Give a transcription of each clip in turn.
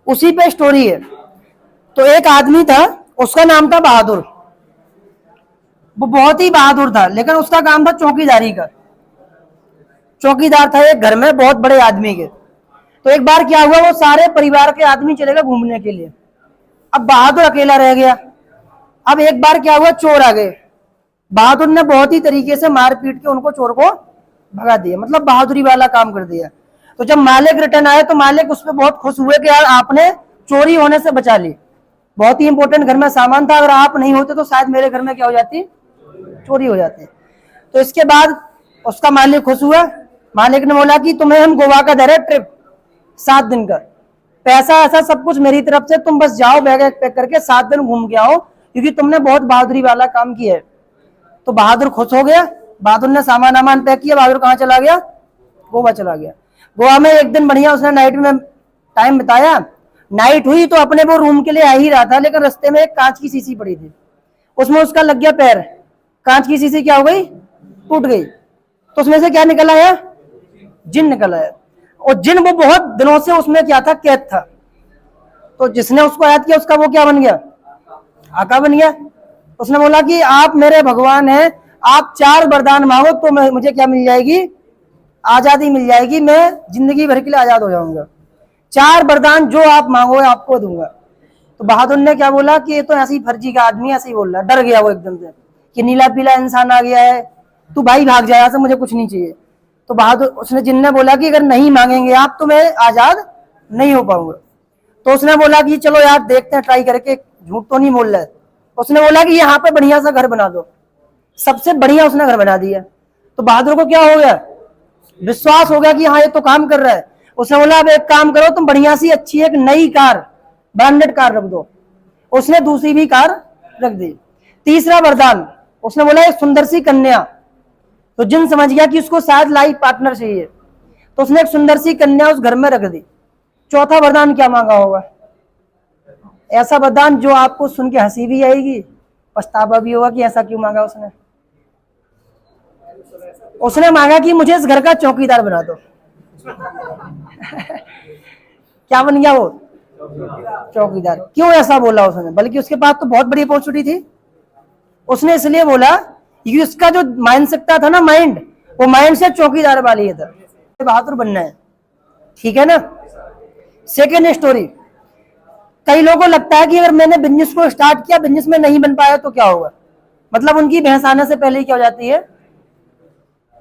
उसी पे स्टोरी है। तो एक आदमी था, उसका नाम था बहादुर। वो बहुत ही बहादुर था, लेकिन उसका काम था चौकीदारी का। चौकीदार था एक घर में बहुत बड़े आदमी के। तो एक बार क्या हुआ, वो सारे परिवार के आदमी चले गए घूमने के लिए। अब बहादुर अकेला रह गया। अब एक बार क्या हुआ, चोर आ गए। बहादुर ने बहुत ही तरीके से मार पीट के उनको, चोर को भगा दिया, मतलब बहादुरी वाला काम कर दिया। तो जब मालिक रिटर्न आए तो मालिक उस पर बहुत खुश हुए कि यार आपने चोरी होने से बचा ली। बहुत ही इंपॉर्टेंट घर में सामान था, अगर आप नहीं होते तो शायद मेरे घर में क्या हो जाती, चोरी हो जाती। तो इसके बाद उसका मालिक खुश हुआ। मालिक ने बोला कि तुम्हें हम गोवा का दे रहे ट्रिप, 7 दिन का, पैसा ऐसा सब कुछ मेरी तरफ से, तुम बस जाओ बैग पैक करके 7 दिन घूम के आओ, क्योंकि तुमने बहुत बहादुरी वाला काम किया है। तो बहादुर खुश हो गया। बहादुर ने सामान वामान पैक किया। बहादुर कहाँ चला गया, गोवा चला गया। गोवा में एक दिन बढ़िया उसने नाइट में टाइम बिताया। नाइट हुई तो अपने वो रूम के लिए आ ही रहा था, लेकिन रास्ते में एक कांच की शीशी पड़ी थी, उसमें उसका लग गया पैर। कांच की शीशी क्या हो गई, टूट गई। तो उसमें से क्या निकल आया, जिन निकल आया। और जिन वो बहुत दिनों से उसमें क्या था, कैद था। तो जिसने उसको याद किया उसका वो क्या बन गया, आका बन गया। उसने बोला कि आप मेरे भगवान हैं, आप 4 वरदान मांगो तो मुझे क्या मिल जाएगी, आजादी मिल जाएगी, मैं जिंदगी भर के लिए आजाद हो जाऊंगा। 4 वरदान जो आप मांगो आपको दूंगा। तो बहादुर ने क्या बोला कि ये तो ऐसी फर्जी का आदमी ऐसे ही बोल रहा है। डर गया वो एकदम से कि नीला पीला इंसान आ गया है, तू भाई भाग जाए, ऐसा मुझे कुछ नहीं चाहिए। तो बहादुर, उसने जिन ने बोला कि अगर नहीं मांगेंगे आप तो मैं आजाद नहीं हो पाऊंगा। तो उसने बोला कि चलो यार देखते हैं ट्राई करके, झूठ तो नहीं बोल रहा है। उसने बोला कि यहाँ पे बढ़िया सा घर बना दो। सबसे बढ़िया उसने घर बना दिया। तो बहादुर को क्या हो गया, विश्वास हो गया कि हाँ ये तो काम कर रहा है। उसने बोला अब एक काम करो, तुम बढ़िया सी अच्छी एक नई कार, ब्रांडेड कार रख दो। उसने दूसरी भी कार रख दी। तीसरा वरदान उसने बोला एक सुंदर सी कन्या। तो जिन समझ गया कि उसको शायद लाइफ पार्टनर चाहिए, तो उसने एक सुंदर सी कन्या उस घर में रख दी। चौथा वरदान क्या मांगा होगा, ऐसा वरदान जो आपको सुन के हंसी भी आएगी, पछतावा भी होगा कि ऐसा क्यों मांगा उसने। उसने मांगा कि मुझे इस घर का चौकीदार बना दो। क्या बन गया वो, चौकीदार। क्यों ऐसा बोला उसने, बल्कि उसके पास तो बहुत बड़ी अपॉर्चुनिटी थी। उसने इसलिए बोला क्योंकि उसका जो माइंड था ना, माइंड, वो माइंड से चौकीदार वाली है, बहादुर बनना है। ठीक है ना। सेकेंड स्टोरी, कई लोगों को लगता है कि अगर मैंने बिजनेस को स्टार्ट किया, बिजनेस में नहीं बन पाया तो क्या होगा, मतलब उनकी भैंस आने से पहले ही क्या हो जाती है,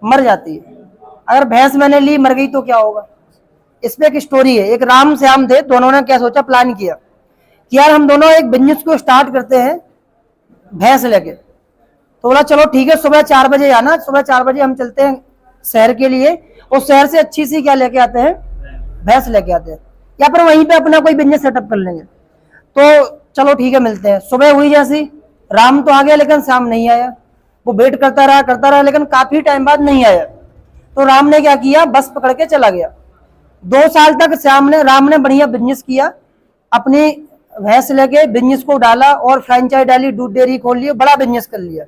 मर जाती है। अगर भैंस मैंने ली मर गई तो क्या होगा। इस पे एक स्टोरी है। एक राम श्याम थे, दोनों ने क्या सोचा, प्लान किया कि यार हम दोनों एक बिजनेस को स्टार्ट करते हैं भैंस लेके। तो बोला चलो ठीक है, सुबह 4 बजे आना। सुबह 4 बजे हम चलते हैं शहर के लिए, और शहर से अच्छी सी क्या लेके आते हैं, भैंस लेके आते हैं, या फिर वहीं पे अपना कोई बिजनेस सेटअप कर लेंगे। तो चलो ठीक है मिलते हैं। सुबह हुई जैसी, राम तो आ गया लेकिन श्याम नहीं आया। वो वेट करता रहा, लेकिन काफी टाइम बाद नहीं आया। तो राम ने क्या किया, बस पकड़ के चला गया। 2 साल तक राम ने बढ़िया बिजनेस किया, अपनी भैंस लेके बिजनेस को डाला और फ्रेंचाइज डाली, दूध डेयरी खोल लिया, बड़ा बिजनेस कर लिया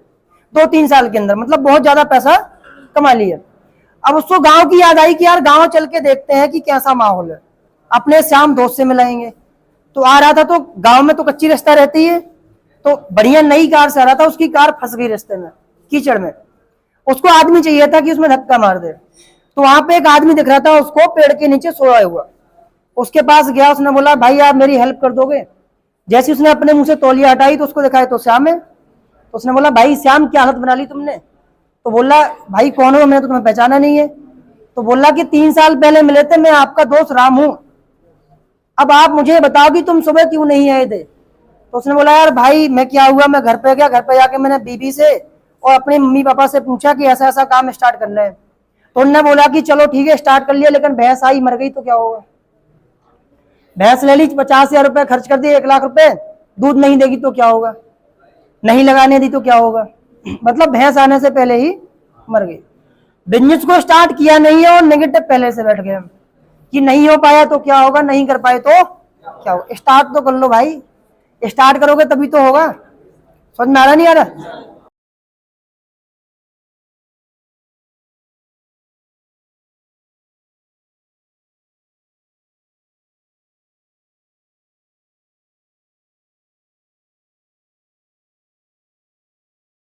2-3 साल के अंदर, मतलब बहुत ज्यादा पैसा कमा लिया। अब उसको गांव की याद आई कि यार गांव चल के देखते हैं कि कैसा माहौल है, अपने श्याम दोस्त से मिलाएंगे। तो आ रहा था, तो गांव में तो कच्ची रास्ता रहती है, तो बढ़िया नई कार से आ रहा था, उसकी कार फंस गई रास्ते में, कीचड़ में। उसको आदमी चाहिए था कि उसमें धक्का मार दे। तो वहां पे एक आदमी दिख रहा था उसको, पेड़ के नीचे सोया हुआ। उसके पास गया, उसने बोला भाई आप मेरी हेल्प कर दोगे। जैसे उसने अपने मुंह से तौलिया हटाई तो उसको दिखाया तो श्याम है। तो उसने बोला भाई श्याम क्या हालत बना ली तुमने। तो बोला भाई कौन हो, मैंने तो तुम्हें पहचाना नहीं है। तो बोला कि 3 साल पहले मिले थे, मैं आपका दोस्त राम हूं। अब आप मुझे बताओ कि तुम सुबह क्यों नहीं आए थे। तो उसने बोला यार भाई मैं क्या हुआ, मैं घर पे गया, घर पे जाके मैंने बीबी से और अपने मम्मी पापा से पूछा कि ऐसा ऐसा काम स्टार्ट करना है। तो उन्होंने बोला कि चलो ठीक है स्टार्ट कर लिया, लेकिन भैंस आई मर गई तो क्या होगा। भैंस ले ली, 50,000 रुपए खर्च कर दिए, 1 लाख रुपए, दूध नहीं देगी तो क्या होगा, नहीं लगाने दी तो क्या होगा। मतलब भैंस आने से पहले ही मर गई। बिजनेस को स्टार्ट किया नहीं है और नेगेटिव पहले से बैठ गए कि नहीं हो पाया तो क्या होगा, नहीं कर पाए तो क्या होगा। स्टार्ट तो कर लो भाई, स्टार्ट करोगे तभी तो होगा। समझ में आ रहा नहीं आ रहा।